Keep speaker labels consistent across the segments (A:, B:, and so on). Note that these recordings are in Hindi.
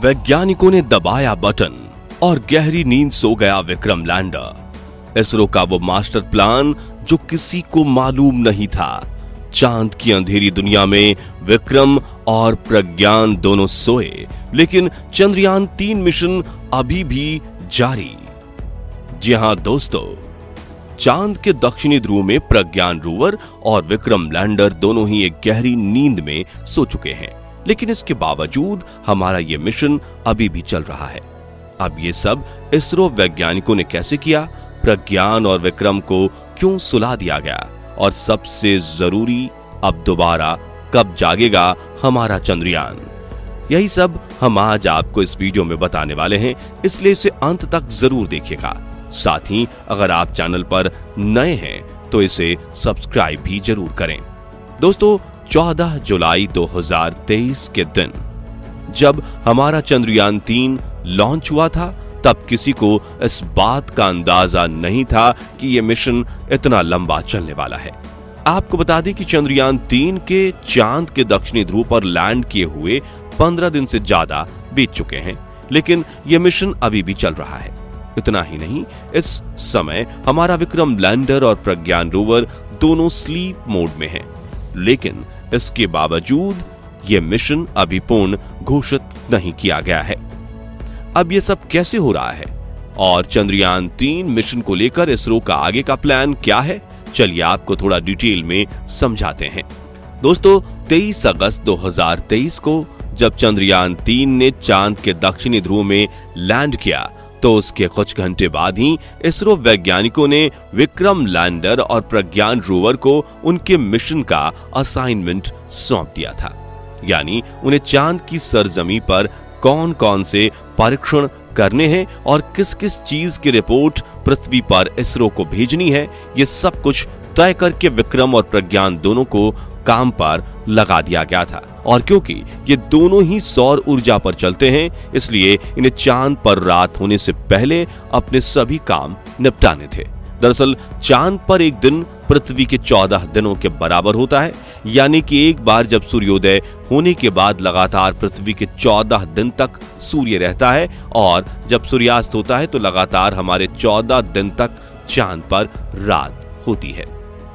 A: वैज्ञानिकों ने दबाया बटन और गहरी नींद सो गया विक्रम लैंडर। इसरो का वो मास्टर प्लान जो किसी को मालूम नहीं था। चांद की अंधेरी दुनिया में विक्रम और प्रज्ञान दोनों सोए, लेकिन चंद्रयान 3 मिशन अभी भी जारी। जी हां दोस्तों, चांद के दक्षिणी ध्रुव में प्रज्ञान रोवर और विक्रम लैंडर दोनों ही एक गहरी नींद में सो चुके हैं, लेकिन इसके बावजूद हमारा ये मिशन अभी भी चल रहा है। अब ये सब इसरो वैज्ञानिकों ने कैसे किया, प्रज्ञान और विक्रम को क्यों सुला दिया गया, और सबसे जरूरी, अब दोबारा कब जागेगा हमारा चंद्रयान, यही सब हम आज आपको इस वीडियो में बताने वाले हैं, इसलिए इसे अंत तक जरूर देखिएगा। साथ ही अगर आप चैनल पर नए हैं तो इसे सब्सक्राइब भी जरूर करें। दोस्तों, 14 जुलाई 2023 के दिन जब हमारा चंद्रयान 3 लॉन्च हुआ था, तब किसी को इस बात का अंदाजा नहीं था कि यह मिशन इतना लंबा चलने वाला है। आपको बता दें कि चंद्रयान 3 के चांद के दक्षिणी ध्रुव पर लैंड किए हुए 15 दिन से ज्यादा बीत चुके हैं, लेकिन यह मिशन अभी भी चल रहा है। इतना ही नहीं, इस समय हमारा विक्रम लैंडर और प्रज्ञान रोवर दोनों स्लीप मोड में हैं, लेकिन इसके बावजूद यह मिशन अभी पूर्ण घोषित नहीं किया गया है। अब यह सब कैसे हो रहा है और चंद्रयान 3 मिशन को लेकर इसरो का आगे का प्लान क्या है, चलिए आपको थोड़ा डिटेल में समझाते हैं। दोस्तों, 23 अगस्त 2023 को जब चंद्रयान 3 ने चांद के दक्षिणी ध्रुव में लैंड किया, तो उसके कुछ घंटे बाद ही इसरो वैज्ञानिकों ने विक्रम लैंडर और प्रज्ञान रोवर को उनके मिशन का असाइनमेंट सौंप दिया था। यानी उन्हें चांद की सरजमी पर कौन कौन से परीक्षण करने हैं और किस किस चीज की रिपोर्ट पृथ्वी पर इसरो को भेजनी है, ये सब कुछ तय करके विक्रम और प्रज्ञान दोनों को काम पर लगा दिया गया था। और क्योंकि ये दोनों ही सौर ऊर्जा पर चलते हैं, इसलिए इन्हें चांद पर रात होने से पहले अपने सभी काम निपटाने थे। दरअसल चांद पर एक दिन पृथ्वी के 14 दिनों के बराबर होता है, यानी कि एक बार जब सूर्योदय होने के बाद लगातार पृथ्वी के 14 दिन तक सूर्य रहता है, और जब सूर्यास्त होता है तो लगातार हमारे 14 दिन तक चांद पर रात होती है।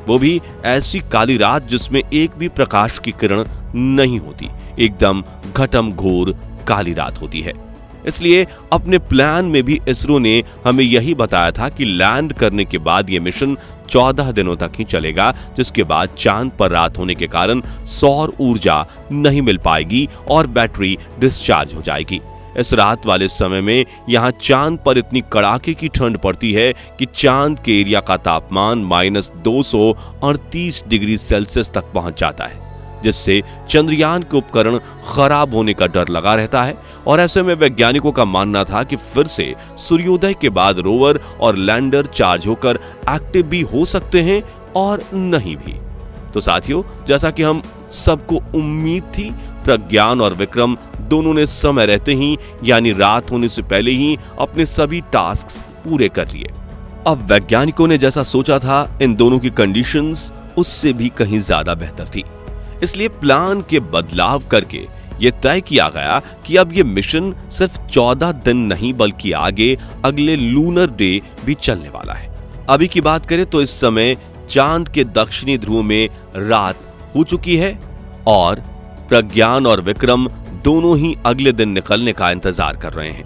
A: वो भी ऐसी काली रात जिसमें एक भी प्रकाश की किरण नहीं होती, एकदम घटम घोर काली रात होती है। इसलिए अपने प्लान में भी इसरो ने हमें यही बताया था कि लैंड करने के बाद यह मिशन 14 दिनों तक ही चलेगा, जिसके बाद चांद पर रात होने के कारण सौर ऊर्जा नहीं मिल पाएगी और बैटरी डिस्चार्ज हो जाएगी। इस रात वाले समय में यहाँ चांद पर इतनी कड़ाके की ठंड पड़ती है कि चांद के एरिया का तापमान -238 डिग्री सेल्सियस तक पहुंच जाता है, जिससे चंद्रयान के उपकरण खराब होने का डर लगा रहता है। और ऐसे में वैज्ञानिकों का मानना था कि फिर से सूर्योदय के बाद रोवर और लैंडर चार्ज होकर एक्टिव भी हो सकते हैं और नहीं भी। तो साथियों, जैसा कि हम सबको उम्मीद थी, प्रज्ञान और विक्रम दोनों ने समय रहते ही, यानी रात होने से पहले ही, अपने सभी टास्क पूरे कर लिए। अब वैज्ञानिकों ने जैसा सोचा था, इन दोनों की कंडीशंस उससे भी कहीं ज्यादा बेहतर थी। इसलिए प्लान के बदलाव करके यह तय किया गया कि अब यह मिशन सिर्फ 14 दिन नहीं बल्कि आगे अगले लूनर डे भी चलने वाला है। अभी की बात करें तो इस समय चांद के दक्षिणी ध्रुव में रात हो चुकी है और प्रज्ञान और विक्रम दोनों ही अगले दिन निकलने का इंतजार कर रहे हैं।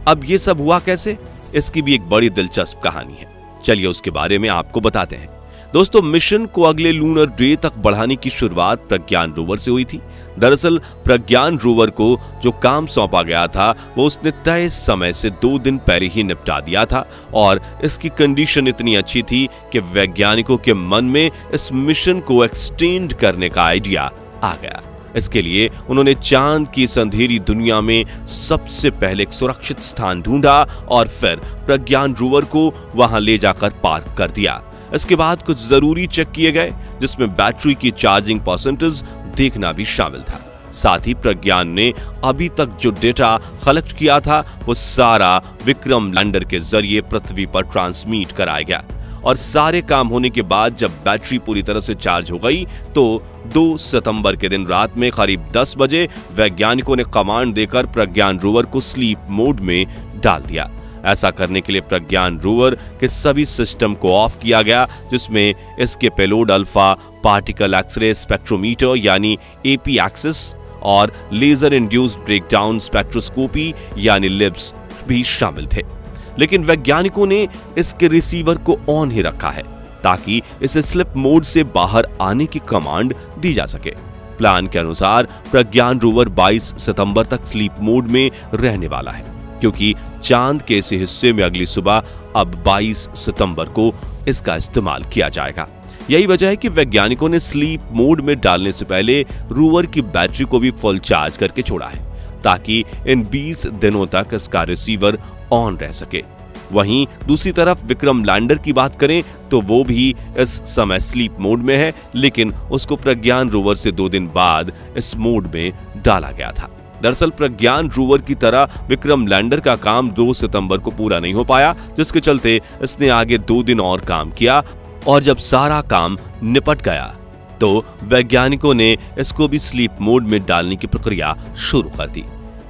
A: अब ये सब हुआ कैसे, इसकी भी एक बड़ी दिलचस्प कहानी है। चलिए उसके बारे में आपको बताते हैं। दोस्तों, मिशन को अगले लूनर डे तक बढ़ाने की शुरुआत प्रज्ञान रोवर से हुई थी। दरअसल प्रज्ञान रोवर को जो काम सौंपा गया था वो उसने तय समय से 2 दिन पहले ही निपटा दिया था, और इसकी कंडीशन इतनी अच्छी थी कि वैज्ञानिकों के मन में इस मिशन को एक्सटेंड करने का आइडिया आ गया। इसके लिए उन्होंने चांद की इस अंधेरी दुनिया में सबसे पहले एक सुरक्षित स्थान ढूंढा और फिर प्रज्ञान रोवर को वहां ले जाकर पार्क कर दिया। इसके बाद कुछ जरूरी चेक किए गए, जिसमें बैटरी की चार्जिंग परसेंटेज देखना भी शामिल था। साथ ही प्रज्ञान ने अभी तक जो डेटा कलेक्ट किया था वो सारा विक्रम लैंडर के जरिए पृथ्वी पर ट्रांसमिट कराया गया। और सारे काम होने के बाद जब बैटरी पूरी तरह से चार्ज हो गई तो 2 सितंबर के दिन रात में करीब 10 बजे वैज्ञानिकों ने कमांड देकर प्रज्ञान रोवर को स्लीप मोड में डाल दिया। ऐसा करने के लिए प्रज्ञान रोवर के सभी सिस्टम को ऑफ किया गया, जिसमें इसके payload alpha particle x ray spectrometer यानी एपी एक्सिस और लेजर इंड्यूस्ड ब्रेकडाउन स्पेक्ट्रोस्कोपी यानी लिब्स भी शामिल थे। लेकिन वैज्ञानिकों ने इसके रिसीवर को ऑन ही रखा है ताकि इसे स्लिप मोड से बाहर आने की कमांड दी जा सके। प्लान के अनुसार प्रज्ञान रोवर 22 सितंबर तक स्लीप मोड में रहने वाला है, क्योंकि चांद के इस हिस्से में अगली सुबह अब 22 सितंबर को इसका इस्तेमाल किया जाएगा। यही वजह है कि वैज्ञानिकों ने स्लीप मोड में डालने से पहले रोवर की बैटरी को भी फुल चार्ज करके छोड़ा है, ताकि इन 20 दिनों तक इसका रिसीवर ऑन रह सके। वहीं दूसरी तरफ विक्रम लैंडर की बात करें तो वो भी इस समय स्लीप मोड में है, लेकिन उसको प्रज्ञान रोवर से 2 दिन बाद इस मोड में डाला गया था। दरअसल प्रज्ञान रोवर की तरह विक्रम लैंडर का काम 2 सितंबर को पूरा नहीं हो पाया, जिसके चलते इसने आगे 2 दिन और काम किया और जब सारा काम निपट गया तो वैज्ञानिकों ने इसको भी स्लीप मोड में डालने की प्रक्रिया शुरू कर दी।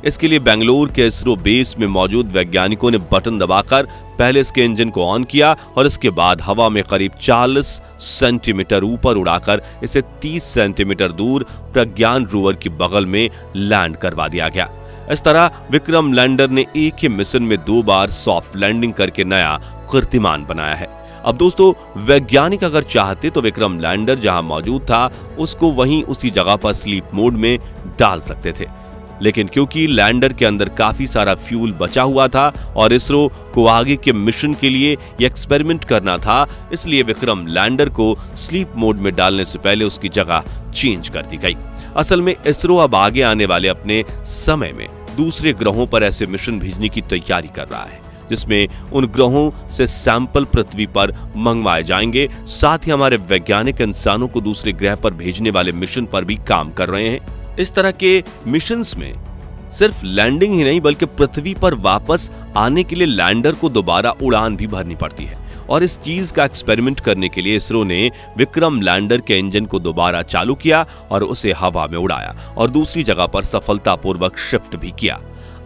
A: इसके लिए बेंगलुरु के इसरो बेस में मौजूद वैज्ञानिकों ने बटन दबाकर पहले इसके इंजन को ऑन किया और इसके बाद हवा में करीब 40 सेंटीमीटर ऊपर उड़ाकर इसे 30 सेंटीमीटर दूर प्रज्ञान रोवर की बगल में लैंड करवा दिया गया। इस तरह विक्रम लैंडर ने एक ही मिशन में 2 बार सॉफ्ट लैंडिंग करके नया कीर्तिमान बनाया है। अब दोस्तों, वैज्ञानिक अगर चाहते तो विक्रम लैंडर जहां मौजूद था उसको वहीं उसी जगह पर स्लीप मोड में डाल सकते थे, लेकिन क्योंकि लैंडर के अंदर काफी सारा फ्यूल बचा हुआ था और इसरो को आगे के मिशन के लिए ये एक्सपेरिमेंट करना था, इसलिए विक्रम लैंडर को स्लीप मोड में डालने से पहले उसकी जगह चेंज कर दी गई। असल में इसरो अब आगे आने वाले अपने समय में दूसरे ग्रहों पर ऐसे मिशन भेजने की तैयारी कर रहा है, जिसमें उन ग्रहों से सैंपल पृथ्वी पर मंगवाए जाएंगे। साथ ही हमारे वैज्ञानिक इंसानों को दूसरे ग्रह पर भेजने वाले मिशन पर भी काम कर रहे हैं। इस तरह के मिशंस में सिर्फ लैंडिंग ही नहीं बल्कि पृथ्वी पर वापस आने के लिए लैंडर को दोबारा उड़ान भी भरनी पड़ती है, और इस चीज का एक्सपेरिमेंट करने के लिए इसरो ने विक्रम लैंडर के इंजन को दोबारा चालू किया और उसे हवा में उड़ाया और दूसरी जगह पर सफलतापूर्वक शिफ्ट भी किया।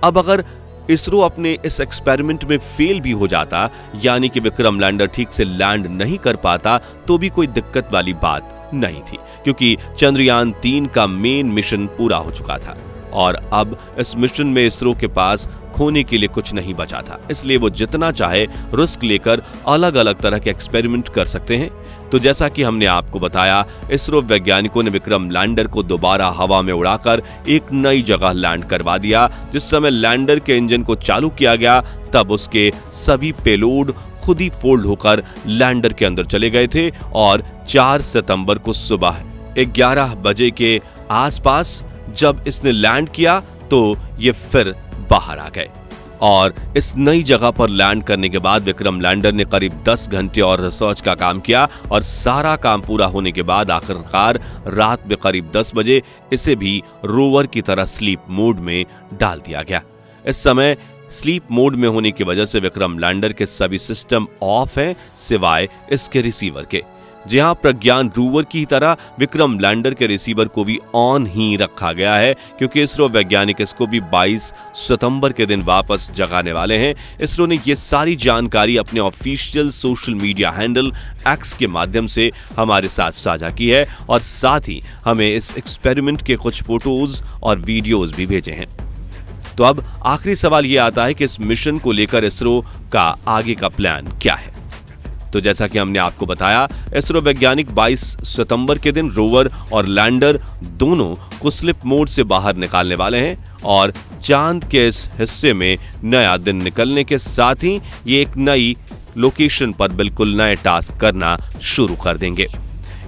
A: अब अगर इसरो अपने इस एक्सपेरिमेंट में फेल भी हो जाता, यानी कि विक्रम लैंडर ठीक से लैंड नहीं कर पाता, तो भी कोई दिक्कत वाली बात नहीं थी, क्योंकि चंद्रयान 3 का मेन मिशन पूरा हो चुका था और अब इस मिशन में इसरो के पास खोने के लिए कुछ नहीं बचा था। इसलिए वो जितना चाहे रिस्क लेकर अलग अलग तरह के एक्सपेरिमेंट कर सकते हैं। तो जैसा कि हमने आपको बताया, इसरो वैज्ञानिकों ने विक्रम लैंडर को दोबारा हवा में उड़ाकर एक नई जगह लैंड करवा दिया। जिस समय लैंडर के इंजन को चालू किया गया तब उसके सभी पेलोड खुद ही फोल्ड होकर लैंडर के अंदर चले गए थे और 4 सितंबर को सुबह 11 बजे के आसपास जब इसने लैंड किया तो ये फिर बाहर आ गए। और इस नई जगह पर लैंड करने के बाद विक्रम लैंडर ने करीब 10 घंटे और रिसर्च का काम किया और सारा काम पूरा होने के बाद आखिरकार रात में करीब 10 बजे इसे भी रोवर की तरह स्लीप मोड में डाल दिया गया। इस समय स्लीप मोड में होने की वजह से विक्रम लैंडर के सभी सिस्टम ऑफ हैं सिवाय इसके रिसीवर के। जहां प्रज्ञान रोवर की तरह विक्रम लैंडर के रिसीवर को भी ऑन ही रखा गया है, क्योंकि इसरो वैज्ञानिक इसको भी 22 सितंबर के दिन वापस जगाने वाले हैं। इसरो ने ये सारी जानकारी अपने official social media handle x के माध्यम से हमारे साथ साझा की है और साथ ही हमें इस एक्सपेरिमेंट के कुछ फोटोज और वीडियोज भी भेजे हैं। तो अब आखिरी सवाल ये आता है कि इस मिशन को लेकर इसरो का आगे का प्लान क्या है। तो जैसा कि हमने आपको बताया, इसरो वैज्ञानिक 22 सितंबर के दिन रोवर और लैंडर दोनों को स्लिप मोड से बाहर निकालने वाले हैं और चांद के इस हिस्से में नया दिन निकलने के साथ ही ये एक नई लोकेशन पर बिल्कुल नए टास्क करना शुरू कर देंगे।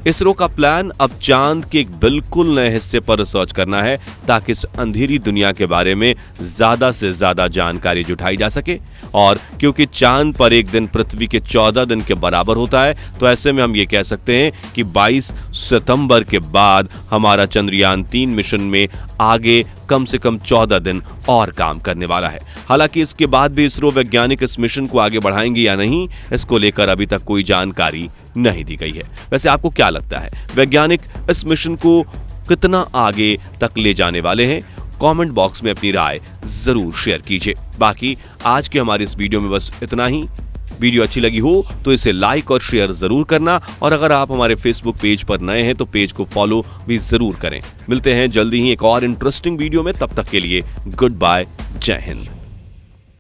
A: इसरो का प्लान अब चांद के एक बिल्कुल नए हिस्से पर रिसर्च करना है ताकि इस अंधेरी दुनिया के बारे में ज्यादा से ज्यादा जानकारी जुटाई जा सके। और क्योंकि चांद पर एक दिन पृथ्वी के 14 दिन के बराबर होता है, तो ऐसे में हम ये कह सकते हैं कि 22 सितंबर के बाद हमारा चंद्रयान 3 मिशन में आगे कम से कम 14 दिन और काम करने वाला है। हालांकि इसके बाद भी इसरो वैज्ञानिक इस मिशन को आगे बढ़ाएंगे या नहीं, इसको लेकर अभी तक कोई जानकारी नहीं दी गई है। वैसे आपको क्या लगता है, वैज्ञानिक इस मिशन को कितना आगे तक ले जाने वाले हैं? कमेंट बॉक्स में अपनी राय जरूर शेयर कीजिए। बाकी आज के हमारे इस वीडियो में बस इतना ही। वीडियो अच्छी लगी हो तो इसे लाइक और शेयर जरूर करना, और अगर आप हमारे फेसबुक पेज पर नए हैं तो पेज को फॉलो भी जरूर करें। मिलते हैं जल्दी ही एक और इंटरेस्टिंग वीडियो में, तब तक के लिए गुड बाय, जय हिंद।